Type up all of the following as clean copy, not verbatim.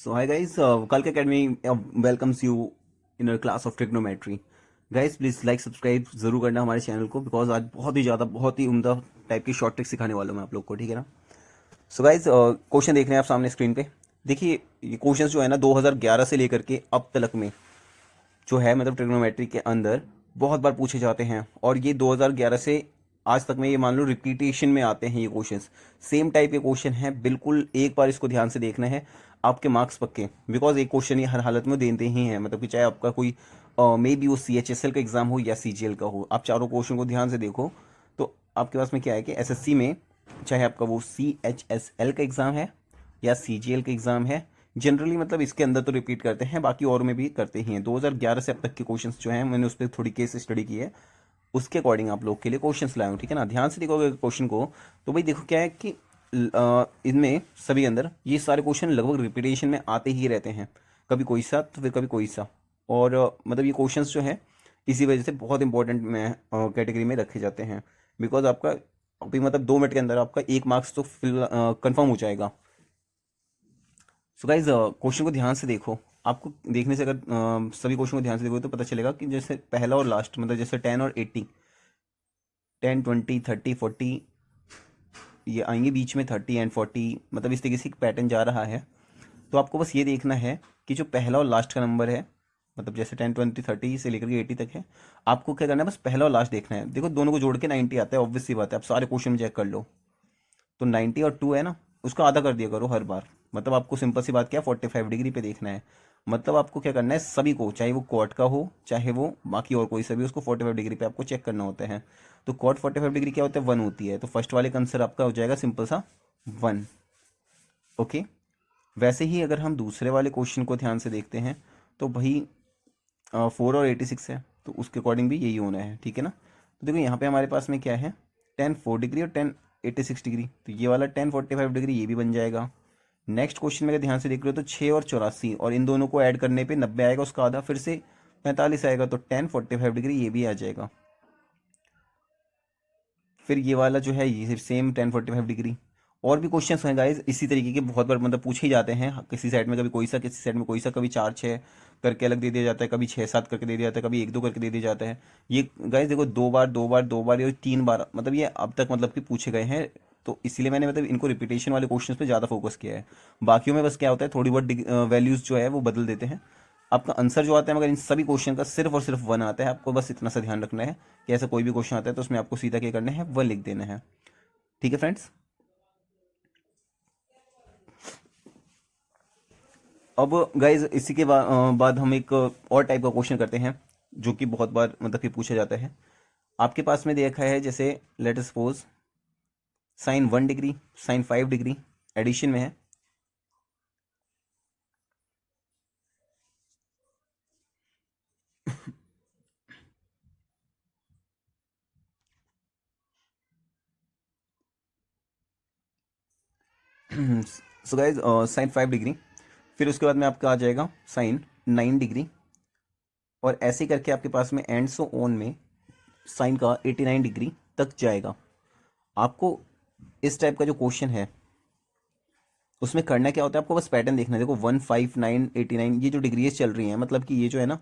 So hi guys, Kalki Academy welcomes you in our class of trigonometry. Guys please like subscribe जरूर करना हमारे channel को, because आज बहुत ही ज़्यादा बहुत ही उम्दा टाइप की शॉर्ट ट्रिक सिखाने वाला हूँ मैं आप लोग को, ठीक है ना। सो गाइज क्वेश्चन देख रहे हैं आप सामने स्क्रीन पे। देखिए ये क्वेश्चन जो है ना 2011 से लेकर के अब तक में जो है मतलब ट्रिग्नोमेट्री के अंदर बहुत बार पूछे जाते हैं, और ये 2011 से आज तक में ये मान लो रिपीटेशन में आते हैं ये क्वेश्चंस। सेम टाइप के क्वेश्चन हैं बिल्कुल, एक बार इसको ध्यान से देखना है, आपके मार्क्स पक्के। बिकॉज एक क्वेश्चन ये हर हालत में देते ही हैं, मतलब कि चाहे आपका कोई मे बी वो CHSL का एग्जाम हो या CGL का हो, आप चारों क्वेश्चन को ध्यान से देखो तो आपके पास में क्या है कि SSC में चाहे आपका वो CHSL का एग्ज़ाम है या CGL का एग्ज़ाम है, जनरली मतलब इसके अंदर तो रिपीट करते हैं, बाकी और में भी करते ही हैं। 2011 से अब तक के क्वेश्चंस जो हैं मैंने उस पर थोड़ी केस स्टडी की है, उसके अकॉर्डिंग आप लोग के लिए क्वेश्चंस लाया हूँ, ठीक है ना। ध्यान से देखोगे क्वेश्चन को तो भाई देखो क्या है कि इनमें सभी अंदर ये सारे क्वेश्चन लगभग रिपीटेशन में आते ही रहते हैं, कभी कोई सा तो फिर कभी कोई सा। और मतलब ये क्वेश्चंस जो है इसी वजह से बहुत इंपॉर्टेंट में कैटेगरी में रखे जाते हैं, बिकॉज आपका अभी मतलब 2 मिनट के अंदर आपका 1 मार्क्स तो फिल कंफर्म हो जाएगा। सो गाइज क्वेश्चन को ध्यान से देखो। आपको देखने से अगर सभी क्वेश्चन को ध्यान से देखो तो पता चलेगा कि जैसे पहला और लास्ट मतलब जैसे 10 और 80, 10 20 30 40 ये आएंगे, बीच में 30 एंड 40, मतलब इस तरीके से एक पैटर्न जा रहा है। तो आपको बस ये देखना है कि जो पहला और लास्ट का नंबर है, मतलब जैसे 10 20 30 से लेकर के 80 तक है, आपको क्या करना है बस पहला और लास्ट देखना है। देखो दोनों को जोड़ के 90 आता है, ऑब्वियस सी बात है, आप सारे क्वेश्चन में चेक कर लो। तो 90 और 2 है ना, उसका आधा कर दिया करो हर बार। मतलब आपको सिंपल सी बात क्या है, 45 डिग्री पे देखना है। मतलब आपको क्या करना है सभी को, चाहे वो क्वाड का हो चाहे वो बाकी और कोई सा भी, उसको 45 डिग्री पे आपको चेक करना होता है। तो क्वाड 45 डिग्री क्या होता है, 1 होती है, तो फर्स्ट वाले का आंसर आपका हो जाएगा सिंपल सा 1। ओके। वैसे ही अगर हम दूसरे वाले क्वेश्चन को ध्यान से देखते हैं तो भाई 4 और 86 है, तो उसके अकॉर्डिंग भी यही होना है, ठीक है ना। तो देखो यहाँ पे हमारे पास में क्या है, 10 4 डिग्री और 10 86 डिग्री, तो ये वाला 10 45 डिग्री ये भी बन जाएगा। नेक्स्ट क्वेश्चन में अगर ध्यान से देख रहे हो तो 6 और 84, और इन दोनों को ऐड करने पे 90 आएगा, उसका आधा फिर से 45 आएगा, तो 10 45 डिग्री ये भी आ जाएगा। फिर ये वाला जो है ये सेम 10 45 डिग्री। और भी क्वेश्चंस हैं गाइज इसी तरीके के, बहुत बार मतलब पूछे ही जाते हैं, किसी साइड में कभी कोई सा, किसी साइड में कोई सा, कभी 4 6 करके अलग दे दिया जाता है, कभी 6 7 करके दे दिया जाता है, कभी 1 2 करके दे दिया जाता है। ये गाइज देखो 2 बार 2 बार 2 बार ये 3 बार मतलब ये अब तक मतलब कि पूछे गए हैं। तो इसीलिए मैंने मतलब इनको रिपीटेशन वाले क्वेश्चंस पे ज़्यादा फोकस किया है। बाकियों में बस क्या होता है थोड़ी बहुत वैल्यूज़ जो है वो बदल देते हैं। आपका आंसर जो आता है मगर इन सभी क्वेश्चन का सिर्फ और सिर्फ 1 आता है, आपको बस इतना सा ध्यान रखना है कि ऐसा कोई भी क्वेश्चन आता है तो उसमें आपको सीधा क्या करना है, 1 लिख देना है, ठीक है फ्रेंड्स। अब गाइज इसी के बाद हम एक और टाइप का क्वेश्चन करते हैं जो कि बहुत बार मतलब कि पूछा जाता है। आपके पास में देखा है जैसे let us suppose sin 1 degree sin 5 degree addition में है। सो गाइज sin 5 डिग्री, फिर उसके बाद में आपका आ जाएगा sin 9 डिग्री, और ऐसे करके आपके पास में एंड सो ऑन में साइन का 89 डिग्री तक जाएगा। आपको इस टाइप का जो क्वेश्चन है उसमें करना क्या होता है, आपको बस पैटर्न देखना है। देखो 1 5 9 89 ये जो डिग्रीज चल रही हैं, मतलब कि ये जो है ना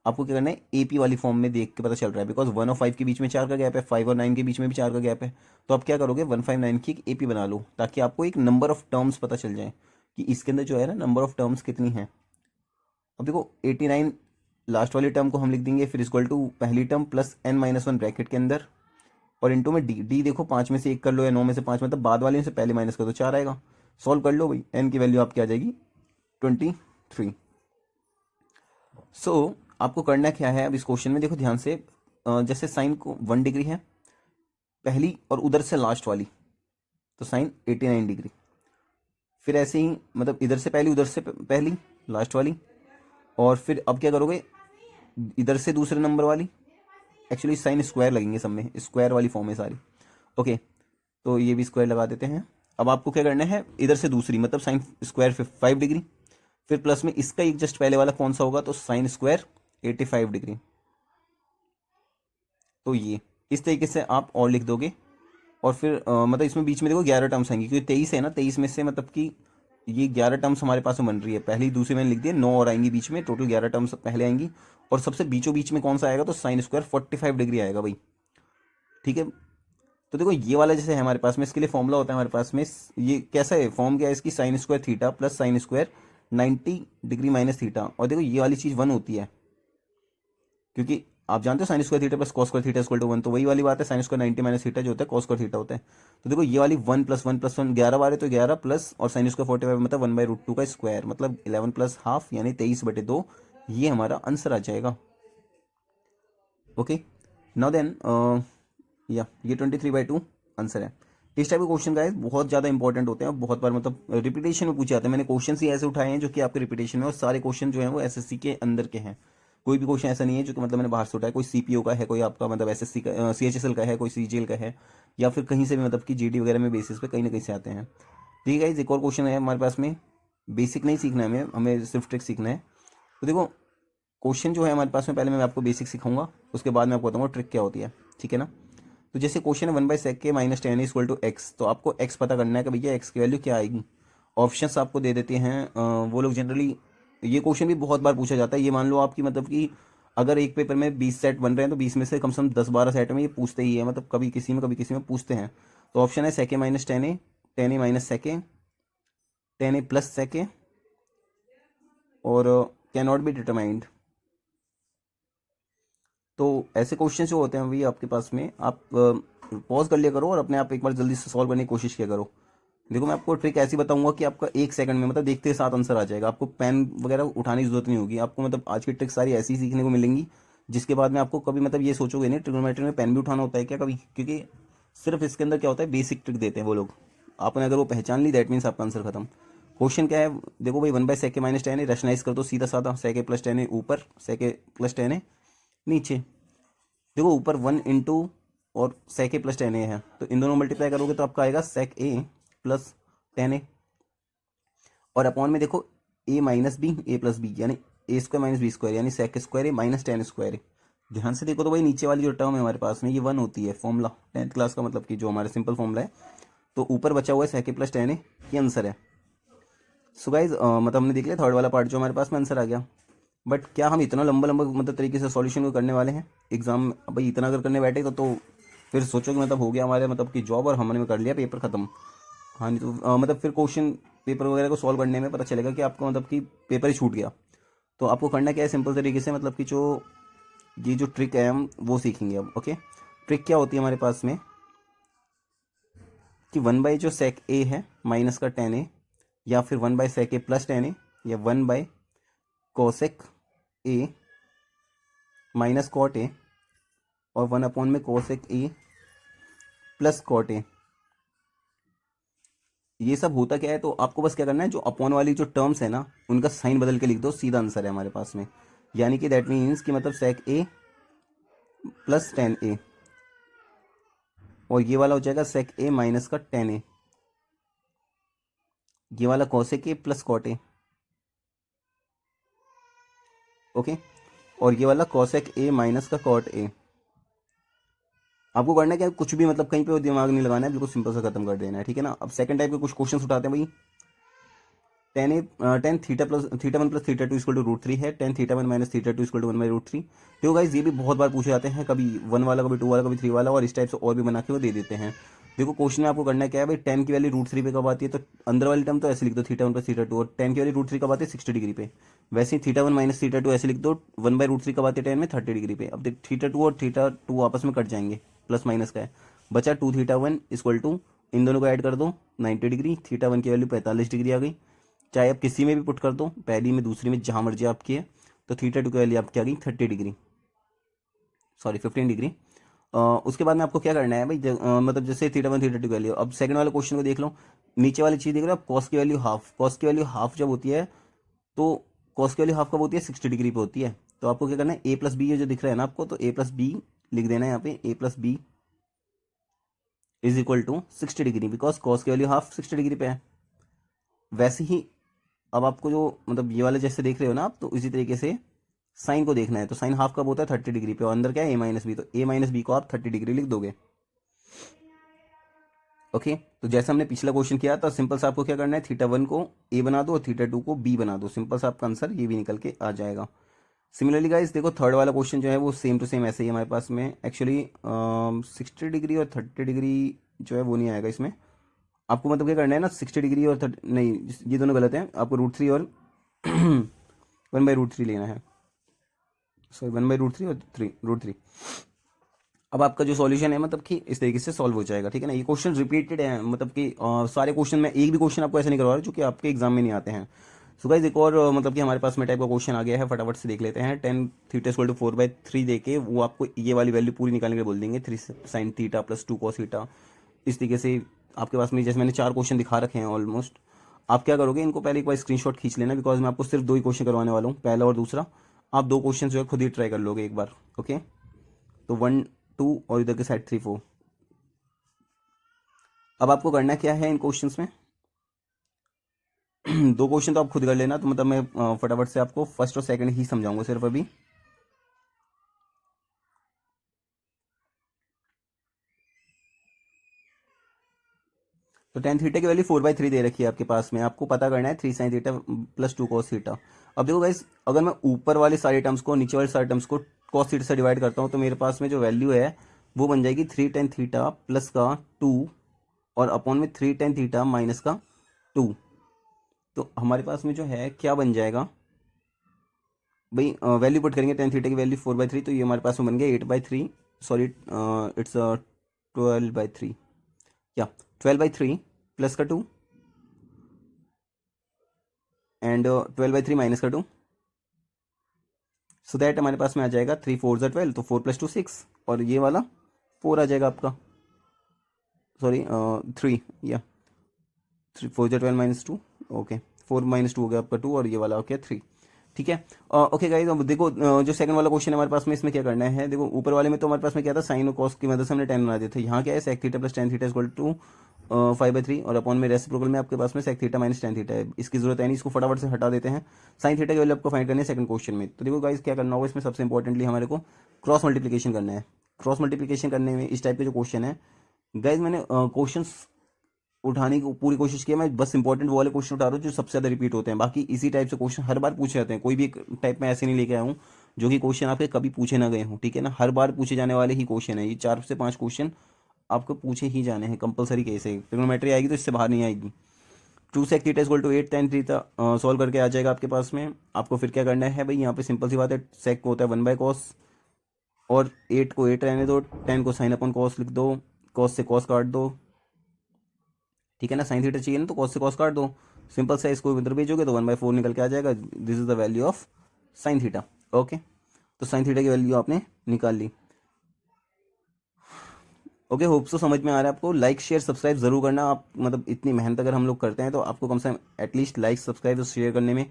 आपको क्या करना है AP वाली फॉर्म में देख के पता चल रहा है, बिकॉज 1 और 5 के बीच में 4 का गैप है, 5 और 9 के बीच में भी 4 का गैप है। तो आप क्या करोगे 1 5 9 की एक AP बना लो, ताकि आपको एक नंबर ऑफ टर्म्स पता चल जाए कि इसके अंदर जो है ना नंबर ऑफ टर्म्स कितनी है। अब देखो 89 लास्ट वाली टर्म को हम लिख देंगे, फिर इक्वल टू पहली टर्म प्लस n-1 ब्रैकेट के अंदर, और इंटू में डी देखो 5 में से 1 कर लो या 9 में से 5, मतलब बाद वाले में से पहले माइनस कर दो 4 आएगा। सॉल्व कर लो भाई, एन की वैल्यू आपकी आ जाएगी 23। सो आपको करना क्या है अब इस क्वेश्चन में, देखो ध्यान से, जैसे साइन को 1 डिग्री है पहली और उधर से लास्ट वाली, तो साइन 89 डिग्री। फिर ऐसे ही मतलब इधर से पहली उधर से पहली लास्ट वाली, और फिर अब क्या करोगे इधर से दूसरे नंबर वाली, एक्चुअली साइन स्क्वायर लगेंगे सब में, स्क्वायर वाली फॉर्म है सारी। ओके, तो ये भी स्क्वायर लगा देते हैं। अब आपको क्या करना है इधर से दूसरी, मतलब साइन स्क्वायर 5 डिग्री, फिर प्लस में इसका एक जस्ट पहले वाला कौन सा होगा, तो साइन स्क्वायर 85 डिग्री। तो ये इस तरीके से आप और लिख दोगे। और फिर मतलब इसमें बीच में देखो 11 टर्म्स आएंगी, क्योंकि 23 है ना, 23 में से मतलब कि ये 11 टर्म्स हमारे पास में बन रही है, पहली दूसरी मैंने लिख दिया, 9 और आएंगी बीच में, टोटल 11 टर्म्स पहले आएंगी, और सबसे बीचों बीच में कौन सा आएगा, तो साइन स्क्वायर 45 डिग्री आएगा भाई, ठीक है। तो देखो ये वाला जैसे है हमारे पास में, इसके लिए फॉर्मूला होता है हमारे पास में, ये कैसा है, फॉर्म क्या है इसकी, sign square theta plus sine square 90 degree minus theta, और देखो ये वाली चीज़ 1 होती है, क्योंकि आप जानते हो sine square theta plus cos square theta equal to 1, तो वही वाली बात है, साइन स्क्वायर 90 माइनस थीटा जो होता है कॉस स्क्वायर थीटा होता है। तो देखो ये वाली 1 + 1 + 1 11 बार है, तो 11 प्लस और साइन स्क्वायर 45 मतलब 1/√2 का स्क्वायर, मतलब 11 + हाफ यानी 23/2, ये हमारा आंसर आ जाएगा। ओके, नाउ देन या ये 23/2 आंसर है। इस टाइप के क्वेश्चन गाइस बहुत ज़्यादा इंपॉर्टेंट होते हैं और बहुत बार मतलब रिपीटेशन में पूछे जाते हैं। मैंने क्वेश्चन ही ऐसे उठाए हैं जो कि आपके रिपीटेशन में, और सारे क्वेश्चन जो हैं वो एसएससी के अंदर के हैं। कोई भी क्वेश्चन ऐसा नहीं है जो कि मतलब मैंने बाहर से उठाया, कोई सीपीओ का है, कोई आपका मतलब एसएससी का सीएचएसएल का है, कोई सीजीएल का है, या फिर कहीं से भी मतलब कि जीडी वगैरह में बेसिस पे कहीं ना कहीं से आते हैं। ठीक है गाइस, एक और क्वेश्चन है हमारे पास में, बेसिक नहीं सीखना है हमें, हमें सिर्फ ट्रिक सीखना है। तो देखो क्वेश्चन जो है हमारे पास में, पहले मैं आपको बेसिक सिखाऊंगा, उसके बाद मैं आपको बताऊंगा ट्रिक क्या होती है, ठीक है ना। तो जैसे क्वेश्चन है 1/sec के माइनस 10 इक्वल टू एक्स, तो आपको एक्स पता करना है कि भैया एक्स की वैल्यू क्या आएगी। ऑप्शंस आपको दे देते हैं वो लोग जनरली, ये क्वेश्चन भी बहुत बार पूछा जाता है। ये मान लो आपकी मतलब कि अगर एक पेपर में 20 सेट बन रहे हैं, तो 20 में से कम से कम 10-12 सेट में ये पूछते ही है, मतलब कभी किसी में पूछते हैं। तो ऑप्शन है sec a minus 10a, 10a minus sec a, 10a plus sec a, और कैन नॉट बी डिटरमाइंड। तो ऐसे क्वेश्चन जो होते हैं वही आपके पास में, आप पॉज कर लिया करो और अपने आप एक बार जल्दी से सॉल्व करने की कोशिश किया करो। देखो मैं आपको ट्रिक ऐसी बताऊंगा कि आपका 1 सेकंड में मतलब देखते साथ आंसर आ जाएगा, आपको पेन वगैरह उठाने की जरूरत नहीं होगी। आपको मतलब आज की ट्रिक सारी ऐसी सीखने को मिलेंगी जिसके बाद में आपको कभी मतलब ये सोचोगे नहीं ट्रिग्नोमेट्री में पेन भी उठाना होता है क्या कभी, क्योंकि सिर्फ इसके अंदर क्या होता है, बेसिक ट्रिक देते हैं वो लोग। आपने अगर वो पहचान ली दैट मीन्स आपका आंसर खत्म। क्वेश्चन क्या है देखो भाई, 1/sec माइनस 10 है, रैशनलाइज कर दो सीधा साधा, sec a प्लस 10 है ऊपर, sec a प्लस 10 है नीचे। देखो ऊपर 1 और sec a प्लस 10a है, तो इन दोनों मल्टीप्लाई करोगे तो आपका आएगा sec a प्लस 10a, और अपॉन में देखो a minus b a plus b, यानी a square minus b square, यानी sec square a minus 10 square. ध्यान से देखो तो भाई नीचे वाली जो टर्म है हमारे पास में ये 1 होती है, फॉर्मूला 10th क्लास का मतलब कि जो हमारा सिंपल फॉर्मूला है। तो ऊपर बचा हुआ है sec a प्लस 10a, ये आंसर है। सो गाइज मतलब हमने देख लिया थर्ड वाला पार्ट जो हमारे पास में आंसर आ गया। बट क्या हम इतना लंबा लंबा मतलब तरीके से सॉल्यूशन को करने वाले हैं एग्जाम, भाई इतना अगर करने बैठे तो फिर सोचो कि मतलब हो गया हमारे मतलब कि जॉब और हमने कर लिया पेपर खत्म। हाँ नहीं तो मतलब फिर क्वेश्चन पेपर वगैरह को सॉल्व करने में पता चलेगा कि आपको मतलब कि पेपर ही छूट गया। तो आपको करना क्या है सिंपल तरीके से, मतलब कि जो ये जो ट्रिक है हम वो सीखेंगे अब। ओके, ट्रिक क्या होती है हमारे पास में कि 1 बाई जो sec a है माइनस का 10a, या फिर 1 by sec a plus 10a, या 1 by cosec a minus cot a, और 1 अपॉन में cosec a plus cot a. ये सब होता क्या है, तो आपको बस क्या करना है, जो अपॉन वाली जो टर्म्स है ना उनका साइन बदल के लिख दो, सीधा आंसर है हमारे पास में। यानी कि दैट मीन्स कि मतलब sec a प्लस 10a, और ये वाला हो जाएगा sec a माइनस का 10a, ये वाला cosec a plus cot a. Okay, और ये वाला cosec a माइनस का कॉट ए। आपको करना क्या है, कुछ भी मतलब कहीं पे दिमाग नहीं लगाना है, बिल्कुल सिंपल से खत्म कर देना है, ठीक है ना। अब सेकंड टाइप के कुछ क्वेश्चन उठाते हैं भाई। Tan theta plus theta 1 plus theta 2 equal to √3 है, tan theta 1 minus theta 2 equal to 1/√3। तो गाइस ये भी बहुत बार पूछे जाते हैं, कभी 1 वाला, कभी 2 वाला, कभी 3 वाला, और इस टाइप से और भी बना के वो दे देते हैं। देखो क्वेश्चन में आपको करना क्या है भाई, 10 की वैल्यू √3 पे कब आती है, तो अंदर वाली टर्म तो ऐसे लिख दो थीटा 1 प्लस थीटा 2, और 10 की वैल्यू √3 कब आती है 60 डिग्री पे। वैसे ही थीटा 1 माइनस थीटा 2 ऐसे लिख दो, 1/√3 कब आती है 10 में 30 डिग्री पे। अब देख थीटा 2 और थीटा 2 आपस में कट जाएंगे, प्लस माइनस का है, बचा 2 थीटा 1 इक्वल टू, इन दोनों को ऐड कर दो 90 डिग्री, थीटा 1 की वैल्यू 45 डिग्री आ गई। चाहे आप किसी में भी पुट कर दो, पहली में दूसरी में जहां मर्जी आपकी है। तो थीटा 2 की वैल्यू आपकी आ गई 30 डिग्री, सॉरी 15 डिग्री। उसके बाद में आपको क्या करना है भाई, मतलब जैसे थीटा 1 थीटा 2 की वैल्यू, अब सेकंड वाले क्वेश्चन को देख लो, नीचे वाली चीज़ देख लो आप, कॉस की वैल्यू हाफ, कॉस की वैल्यू हाफ जब होती है तो कॉस की वैल्यू हाफ कब होती है 60 डिग्री पे होती है। तो आपको क्या करना है, ए प्लस बी जो दिख रहा है ना आपको, तो ए प्लस बी लिख देना है यहाँ पे, A plus B is equal to 60 degree, because cos की वैल्यू हाफ 60 डिग्री पे है। वैसे ही अब आपको जो मतलब ये वाले जैसे देख रहे हो ना आप, तो इसी तरीके से साइन को देखना है, तो साइन हाफ कब होता है 30 डिग्री पे, और अंदर क्या है a माइनस बी, तो a माइनस बी को आप 30 डिग्री लिख दोगे। ओके, तो जैसे हमने पिछला क्वेश्चन किया था, सिंपल सा आपको क्या करना है, थीटा 1 को ए बना दो और थीटा 2 को बी बना दो, सिंपल सा आपका आंसर ये भी निकल के आ जाएगा। सिमिलरली गाइस देखो थर्ड वाला क्वेश्चन जो है वो सेम टू सेम ऐसे ही हमारे पास में एक्चुअली 60 डिग्री और 30 डिग्री जो है वो नहीं आएगा इसमें। आपको मतलब क्या करना है ना, 60 डिग्री और 30 नहीं, ये दोनों गलत हैं, आपको √3 और 1/√3 लेना है, सॉरी 1/√3 और √3। अब आपका जो सॉल्यूशन है मतलब कि इस तरीके से सॉल्व हो जाएगा, ठीक है ना। ये क्वेश्चन रिपीटेड है, मतलब कि सारे क्वेश्चन में एक भी क्वेश्चन आपको ऐसे नहीं करवा रहा जो कि आपके एग्जाम में नहीं आते हैं। सो गाइस एक और मतलब कि हमारे पास में टाइप का क्वेश्चन आ गया है, फटाफट से देख लेते हैं। 10 थीटा इक्वल टू 4/3 देके वो आपको ये वाली वैल्यू पूरी निकालने के बोल देंगे, 3 sin theta plus 2 cos theta. इस तरीके से आपके पास में जैसे मैंने 4 क्वेश्चन दिखा रखे हैं ऑलमोस्ट। आप क्या करोगे, इनको पहले एक बार स्क्रीनशॉट खींच लेना, बिकॉज मैं आपको सिर्फ 2 ही क्वेश्चन करवाने वाला हूँ, पहला और दूसरा। आप 2 क्वेश्चन जो है खुद ही ट्राई कर लोगे एक बार, ओके। तो 1 2 और इधर के साइड 3 4। अब आपको करना क्या है इन क्वेश्चंस में 2 क्वेश्चन तो आप खुद कर लेना, तो मतलब मैं फटाफट से आपको फर्स्ट और सेकंड ही समझाऊंगा सिर्फ अभी। तो टेन थीटा की वैल्यू 4/3 दे रखी है आपके पास में, आपको पता करना है 3 sin theta plus 2 cos theta. अब देखो गाइस, अगर मैं ऊपर वाले सारे टर्म्स को नीचे वाले सारे टर्म्स को cos थीटा से डिवाइड करता हूँ, तो मेरे पास में जो वैल्यू है वो बन जाएगी 3 tan थीटा प्लस का 2 और अपॉन में 3 tan थीटा माइनस का 2। तो हमारे पास में जो है क्या बन जाएगा भाई, वैल्यू पुट करेंगे टेन थीटा की वैल्यू 4/3, तो ये हमारे पास में बन गया 8/3, सॉरी इट्स 12/3, या 12/3 प्लस का 2 एंड 12/3 माइनस का 2। सो दैट हमारे पास में आ जाएगा 3 4 12, तो 4 + 2 6, और ये वाला 4 आ जाएगा आपका, सॉरी 3, या 3 4 12 माइनस 2, ओके 4 - 2 हो गया आपका 2, और ये वाला हो गया 3, ठीक है। ओके गाइस, अब देखो जो सेकंड वाला क्वेश्चन है हमारे पास में, इसमें क्या करना है, देखो ऊपर वाले में तो हमारे पास में क्या था, साइन और कॉस की मदद से हमने 10 बना दिए थे। यहाँ क्या है, sec theta plus tan theta equal to 5/3, और अपॉन में रेसिप्रोकल में आपके पास में sec theta minus tan theta है, इसकी जरूरत है नहीं, इसको फटाफट से हटा देते हैं। साइन थीटा की वैल्यू आपको फाइंड करनी है सेकंड क्वेश्चन में। तो देखो गाइस क्या करना होगा इसमें, सबसे इंपॉर्टेंटली हमारे को क्रॉस मल्टीप्लीकेशन करना है। क्रॉस मल्टीप्लीकेशन करने में इस टाइप के जो क्वेश्चन है गाइज, मैंने क्वेश्चन उठाने की पूरी कोशिश की है, मैं बस इंपॉर्टेंट वो वाले क्वेश्चन उठा रहा हूँ जो सबसे ज़्यादा रिपीट होते हैं, बाकी इसी टाइप से क्वेश्चन हर बार पूछे जाते हैं, कोई भी टाइप में ऐसे नहीं लेके आया हूँ जो कि क्वेश्चन आपके कभी पूछे ना गए हूँ, ठीक है ना। हर बार पूछे जाने वाले ही क्वेश्चन है ये, 4 से 5 क्वेश्चन आपको पूछे ही जाने हैं कंपलसरी केस है, ट्रिग्नोमेट्री आएगी तो इससे बाहर नहीं आएगी। 2 sec theta equal to 8 tan theta solve करके आ जाएगा आपके पास में। आपको फिर क्या करना है भाई, यहाँ पे सिंपल सी बात है, सेक को होता है 1/cos, और 8 को 8 रहने दो, 10 को साइन अपॉन कॉस लिख दो, कॉस से कॉस काट दो, ठीक है ना। साइन थीटा चाहिए ना, तो कॉस से कॉस काट दो, सिंपल सा, इसको इधर भेजोगे तो 1/4 निकल के आ जाएगा। This is the value of sine theta, okay. तो साइन थीटा की वैल्यू आपने निकाल ली, ओके। होप सो समझ में आ रहा है आपको। लाइक शेयर सब्सक्राइब जरूर करना आप, मतलब इतनी मेहनत अगर हम लोग करते हैं तो आपको कम से कम एटलीस्ट लाइक सब्सक्राइब और शेयर करने में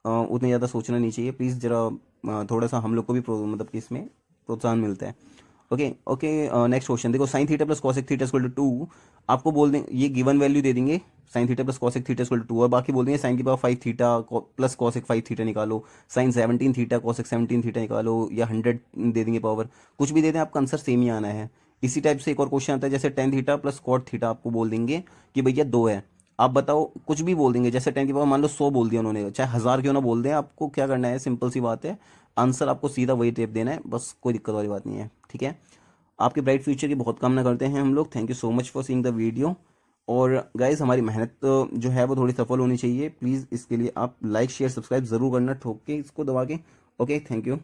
उतनी ज़्यादा सोचना नहीं चाहिए, प्लीज़ जरा थोड़ा सा हम लोग को भी मतलब कि इसमें प्रोत्साहन मिलता है, ओके ओके। नेक्स्ट क्वेश्चन देखो, sine theta plus cosec theta equal to 2, आपको बोल दें ये गिवन वैल्यू दे देंगे, sine theta plus cosec theta equal to 2, और बाकी बोल देंगे साइन की power 5 theta plus cosec 5 theta निकालो, साइन 17 थीटा कॉसेक 17 थीटा निकालो, या 100 दे देंगे पावर, कुछ भी दे दें, आपका आंसर सेम ही आना है। इसी टाइप से एक और क्वेश्चन आता है, जैसे tan theta plus cot theta, आपको बोल देंगे कि भैया 2 है, आप बताओ, कुछ भी बोल देंगे, जैसे 10 की पावर मान लो 100 बोल दिया उन्होंने, चाहे 1000 क्यों ना बोल दें, आपको क्या करना है, सिंपल सी बात है, आंसर आपको सीधा वही टेप देना है, बस कोई दिक्कत वाली बात नहीं है, ठीक है। आपके ब्राइट फ्यूचर की बहुत कामना करते हैं हम लोग, thank you so much for seeing the video. और गाइज हमारी मेहनत जो है वो थोड़ी सफल होनी चाहिए, प्लीज़ इसके लिए आप लाइक शेयर सब्सक्राइब ज़रूर करना, ठोक के इसको दबा के, ओके थैंक यू।